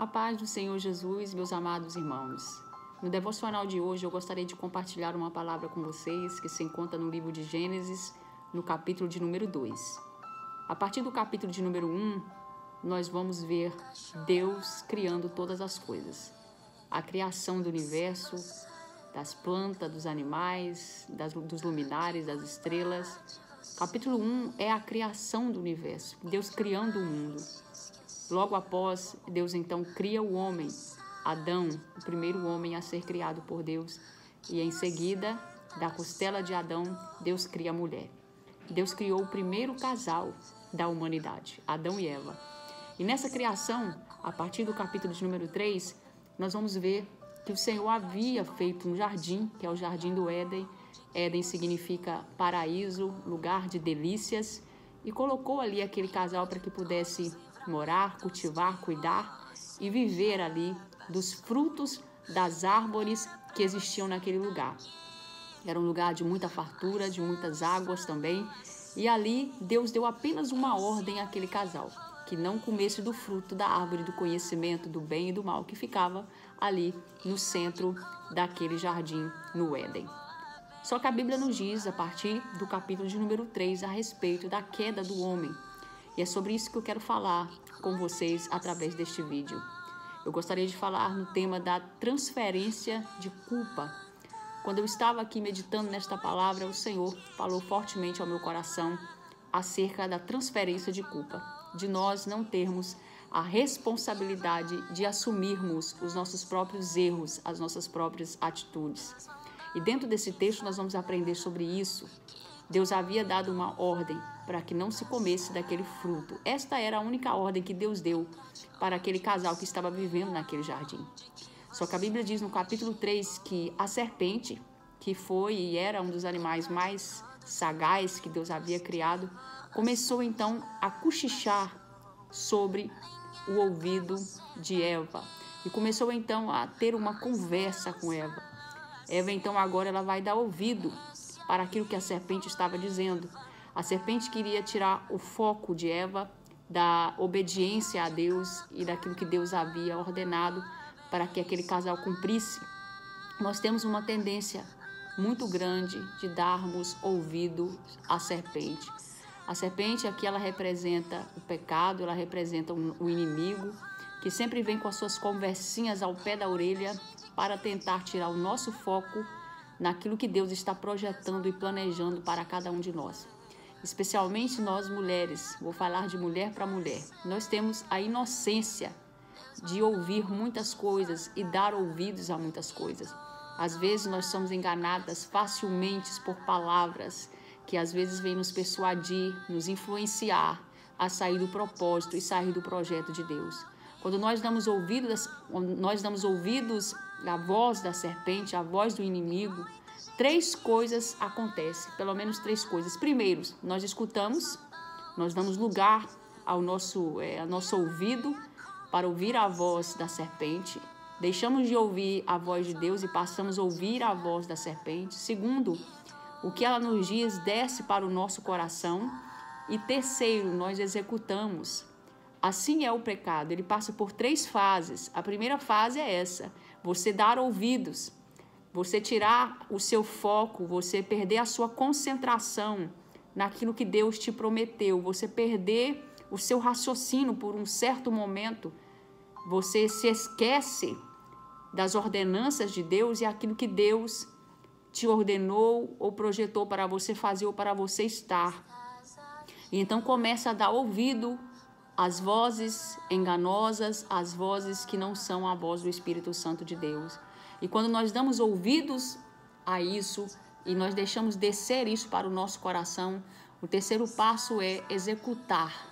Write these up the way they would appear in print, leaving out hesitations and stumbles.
A paz do Senhor Jesus, meus amados irmãos. No devocional de hoje, eu gostaria de compartilhar uma palavra com vocês que se encontra no livro de Gênesis, no capítulo de número 2. A partir do capítulo de número 1, nós vamos ver Deus criando todas as coisas. A criação do universo, das plantas, dos animais, dos luminares, das estrelas. Capítulo 1 é a criação do universo, Deus criando o mundo. Logo após, Deus então cria o homem, Adão, o primeiro homem a ser criado por Deus. E em seguida, da costela de Adão, Deus cria a mulher. Deus criou o primeiro casal da humanidade, Adão e Eva. E nessa criação, a partir do capítulo de número 3, nós vamos ver que o Senhor havia feito um jardim, que é o jardim do Éden. Éden significa paraíso, lugar de delícias, e colocou ali aquele casal para que pudesse morar, cultivar, cuidar e viver ali dos frutos das árvores que existiam naquele lugar. Era um lugar de muita fartura, de muitas águas também, e ali Deus deu apenas uma ordem àquele casal, que não comesse do fruto da árvore do conhecimento do bem e do mal, que ficava ali no centro daquele jardim no Éden. Só que a Bíblia nos diz, a partir do capítulo de número 3, a respeito da queda do homem. E é sobre isso que eu quero falar com vocês através deste vídeo. Eu gostaria de falar no tema da transferência de culpa. Quando eu estava aqui meditando nesta palavra, o Senhor falou fortemente ao meu coração acerca da transferência de culpa, de nós não termos a responsabilidade de assumirmos os nossos próprios erros, as nossas próprias atitudes. E dentro desse texto nós vamos aprender sobre isso. Deus havia dado uma ordem para que não se comesse daquele fruto. Esta era a única ordem que Deus deu para aquele casal que estava vivendo naquele jardim. Só que a Bíblia diz no capítulo 3 que a serpente, que foi e era um dos animais mais sagaz que Deus havia criado, começou então a cochichar sobre o ouvido de Eva. E começou então a ter uma conversa com Eva. Eva então agora ela vai dar ouvido para aquilo que a serpente estava dizendo. A serpente queria tirar o foco de Eva da obediência a Deus e daquilo que Deus havia ordenado para que aquele casal cumprisse. Nós temos uma tendência muito grande de darmos ouvido à serpente. A serpente aqui ela representa o pecado, ela representa o inimigo, que sempre vem com as suas conversinhas ao pé da orelha para tentar tirar o nosso foco naquilo que Deus está projetando e planejando para cada um de nós. Especialmente nós mulheres, vou falar de mulher para mulher. Nós temos a inocência de ouvir muitas coisas e dar ouvidos a muitas coisas. Às vezes nós somos enganadas facilmente por palavras que às vezes vêm nos persuadir, nos influenciar a sair do propósito e sair do projeto de Deus. Quando nós damos ouvidos à voz da serpente, à voz do inimigo, três coisas acontecem, pelo menos três coisas. Primeiro, nós escutamos, nós damos lugar ao nosso ouvido para ouvir a voz da serpente, deixamos de ouvir a voz de Deus e passamos a ouvir a voz da serpente. Segundo, o que ela nos diz desce para o nosso coração. E terceiro, nós executamos. Assim é o pecado, ele passa por três fases. A primeira fase é essa, você dar ouvidos, você tirar o seu foco, você perder a sua concentração naquilo que Deus te prometeu, você perder o seu raciocínio por um certo momento, você se esquece das ordenanças de Deus e aquilo que Deus te ordenou ou projetou para você fazer ou para você estar. E então começa a dar ouvido às vozes enganosas, às vozes que não são a voz do Espírito Santo de Deus. E quando nós damos ouvidos a isso e nós deixamos descer isso para o nosso coração, o terceiro passo é executar,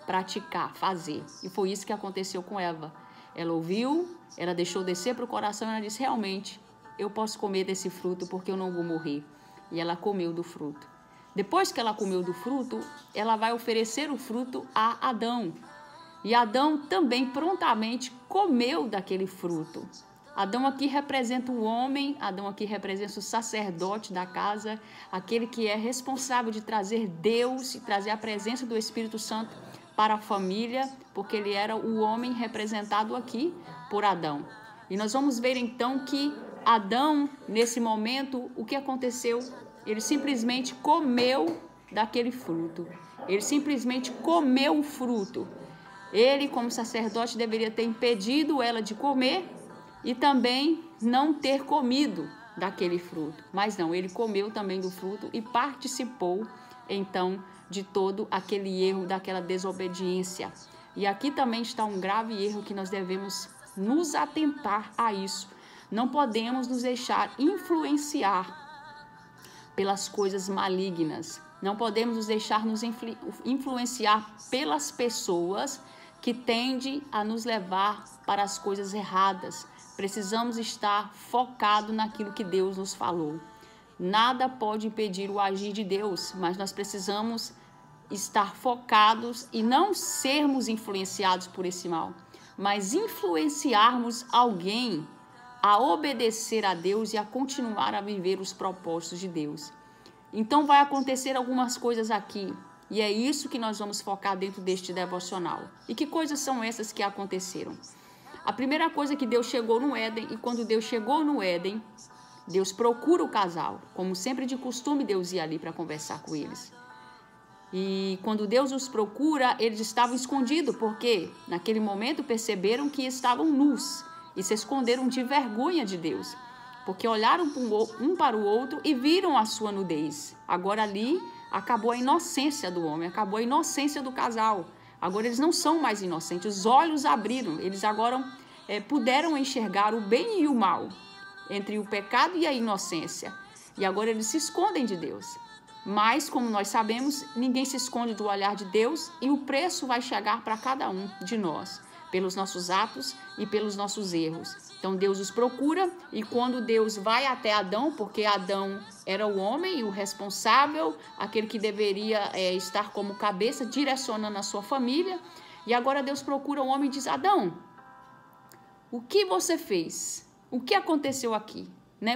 praticar, fazer. E foi isso que aconteceu com Eva. Ela ouviu, ela deixou descer para o coração e ela disse, realmente, eu posso comer desse fruto porque eu não vou morrer. E ela comeu do fruto. Depois que ela comeu do fruto, ela vai oferecer o fruto a Adão. E Adão também prontamente comeu daquele fruto. Adão aqui representa o homem, Adão aqui representa o sacerdote da casa, aquele que é responsável de trazer Deus e trazer a presença do Espírito Santo para a família, porque ele era o homem representado aqui por Adão. E nós vamos ver então que Adão, nesse momento, o que aconteceu? Ele simplesmente comeu daquele fruto. Ele simplesmente comeu o fruto. Ele, como sacerdote, deveria ter impedido ela de comer e também não ter comido daquele fruto. Mas não, ele comeu também do fruto e participou, então, de todo aquele erro, daquela desobediência. E aqui também está um grave erro que nós devemos nos atentar a isso. Não podemos nos deixar influenciar pelas coisas malignas. Não podemos nos deixar influenciar pelas pessoas que tendem a nos levar para as coisas erradas. Precisamos estar focados naquilo que Deus nos falou. Nada pode impedir o agir de Deus, mas nós precisamos estar focados e não sermos influenciados por esse mal, mas influenciarmos alguém a obedecer a Deus e a continuar a viver os propósitos de Deus. Então vai acontecer algumas coisas aqui, e é isso que nós vamos focar dentro deste devocional. E que coisas são essas que aconteceram? A primeira coisa é que Deus chegou no Éden, e quando Deus chegou no Éden, Deus procura o casal. Como sempre de costume, Deus ia ali para conversar com eles. E quando Deus os procura, eles estavam escondidos, porque naquele momento perceberam que estavam nus e se esconderam de vergonha de Deus, porque olharam um para o outro e viram a sua nudez. Agora ali acabou a inocência do homem, acabou a inocência do casal. Agora eles não são mais inocentes, os olhos abriram, eles agora puderam enxergar o bem e o mal, entre o pecado e a inocência. E agora eles se escondem de Deus. Mas, como nós sabemos, ninguém se esconde do olhar de Deus e o preço vai chegar para cada um de nós, pelos nossos atos e pelos nossos erros. Então Deus os procura, e quando Deus vai até Adão, porque Adão era o homem, o responsável, aquele que deveria estar como cabeça, direcionando a sua família, e agora Deus procura o homem e diz: Adão, o que você fez? O que aconteceu aqui?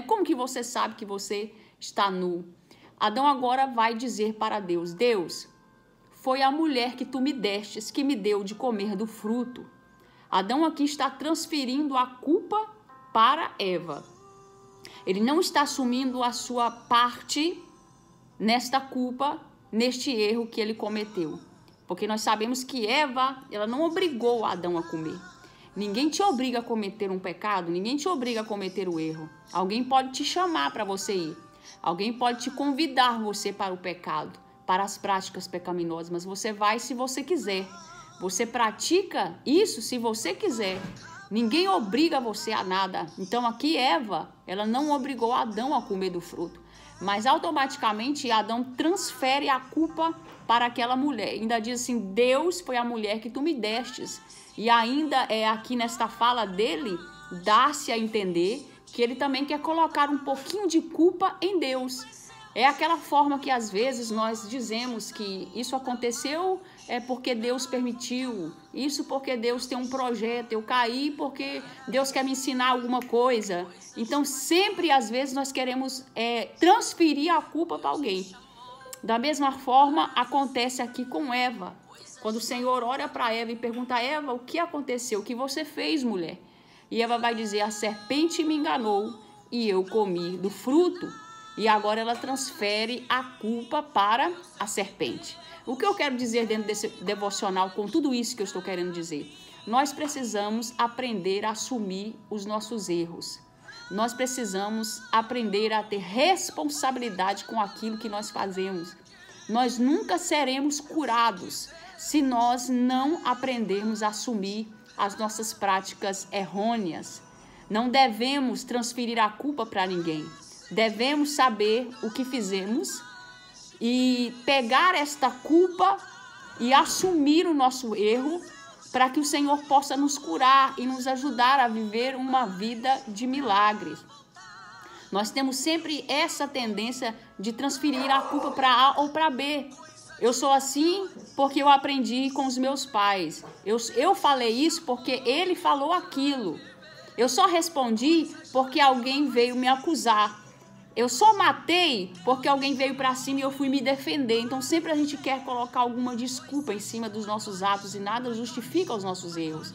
Como que você sabe que você está nu? Adão agora vai dizer para Deus: Deus, foi a mulher que tu me destes, que me deu de comer do fruto. Adão aqui está transferindo a culpa para Eva. Ele não está assumindo a sua parte nesta culpa, neste erro que ele cometeu. Porque nós sabemos que Eva, ela não obrigou Adão a comer. Ninguém te obriga a cometer um pecado, ninguém te obriga a cometer o erro. Alguém pode te chamar para você ir. Alguém pode te convidar você para o pecado, para as práticas pecaminosas, mas você vai se você quiser. Você pratica isso se você quiser. Ninguém obriga você a nada. Então aqui Eva, ela não obrigou Adão a comer do fruto, mas automaticamente Adão transfere a culpa para aquela mulher. Ainda diz assim: Deus, foi a mulher que tu me destes. E ainda aqui nesta fala dele, dá-se a entender que ele também quer colocar um pouquinho de culpa em Deus. É aquela forma que às vezes nós dizemos que isso aconteceu porque Deus permitiu, isso porque Deus tem um projeto, eu caí porque Deus quer me ensinar alguma coisa. Então sempre às vezes nós queremos transferir a culpa para alguém. Da mesma forma acontece aqui com Eva. Quando o Senhor olha para Eva e pergunta: Eva, o que aconteceu? O que você fez, mulher? E Eva vai dizer: a serpente me enganou e eu comi do fruto. E agora ela transfere a culpa para a serpente. O que eu quero dizer dentro desse devocional, com tudo isso que eu estou querendo dizer? Nós precisamos aprender a assumir os nossos erros. Nós precisamos aprender a ter responsabilidade com aquilo que nós fazemos. Nós nunca seremos curados se nós não aprendermos a assumir as nossas práticas errôneas. Não devemos transferir a culpa para ninguém. Devemos saber o que fizemos e pegar esta culpa e assumir o nosso erro para que o Senhor possa nos curar e nos ajudar a viver uma vida de milagres. Nós temos sempre essa tendência de transferir a culpa para A ou para B. Eu sou assim porque eu aprendi com os meus pais. Eu falei isso porque ele falou aquilo. Eu só respondi porque alguém veio me acusar. Eu só matei porque alguém veio para cima e eu fui me defender. Então sempre a gente quer colocar alguma desculpa em cima dos nossos atos e nada justifica os nossos erros.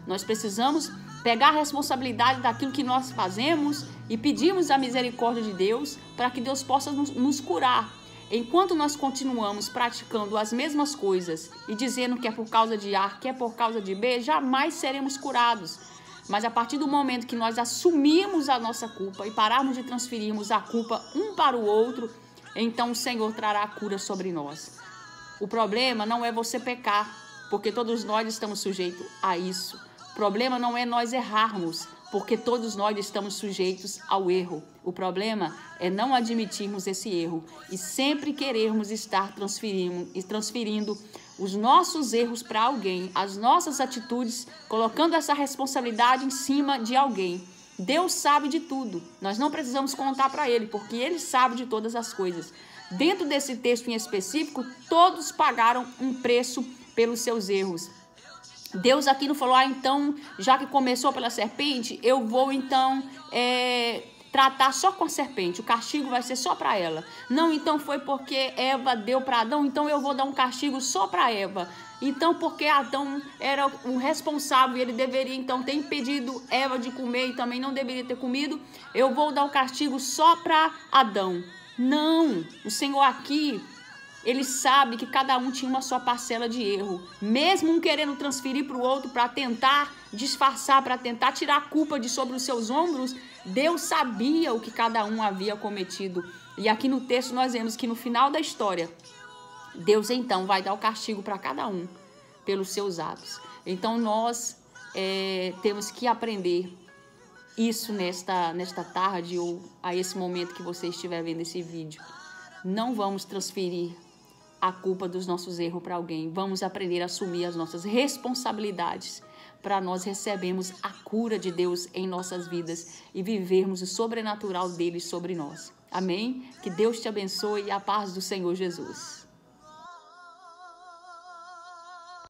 Nós precisamos pegar a responsabilidade daquilo que nós fazemos e pedirmos a misericórdia de Deus para que Deus possa nos curar. Enquanto nós continuamos praticando as mesmas coisas e dizendo que é por causa de A, que é por causa de B, jamais seremos curados. Mas a partir do momento que nós assumirmos a nossa culpa e pararmos de transferirmos a culpa um para o outro, então o Senhor trará a cura sobre nós. O problema não é você pecar, porque todos nós estamos sujeitos a isso. O problema não é nós errarmos, porque todos nós estamos sujeitos ao erro. O problema é não admitirmos esse erro e sempre querermos estar transferindo os nossos erros para alguém, as nossas atitudes, colocando essa responsabilidade em cima de alguém. Deus sabe de tudo. Nós não precisamos contar para Ele, porque Ele sabe de todas as coisas. Dentro desse texto em específico, todos pagaram um preço pelos seus erros. Deus aqui não falou, então, já que começou pela serpente, eu vou então tratar só com a serpente, o castigo vai ser só para ela. Não, então foi porque Eva deu para Adão, então eu vou dar um castigo só para Eva. Então, porque Adão era o responsável e ele deveria então ter impedido Eva de comer e também não deveria ter comido, eu vou dar o castigo só para Adão. Não, o Senhor aqui, Ele sabe que cada um tinha uma sua parcela de erro. Mesmo um querendo transferir para o outro para tentar disfarçar, para tentar tirar a culpa de sobre os seus ombros, Deus sabia o que cada um havia cometido. E aqui no texto nós vemos que no final da história, Deus então vai dar o castigo para cada um pelos seus atos. Então nós temos que aprender isso nesta tarde ou a esse momento que você estiver vendo esse vídeo. Não vamos transferir a culpa dos nossos erros para alguém. Vamos aprender a assumir as nossas responsabilidades para nós recebermos a cura de Deus em nossas vidas e vivermos o sobrenatural dele sobre nós. Amém? Que Deus te abençoe e a paz do Senhor Jesus.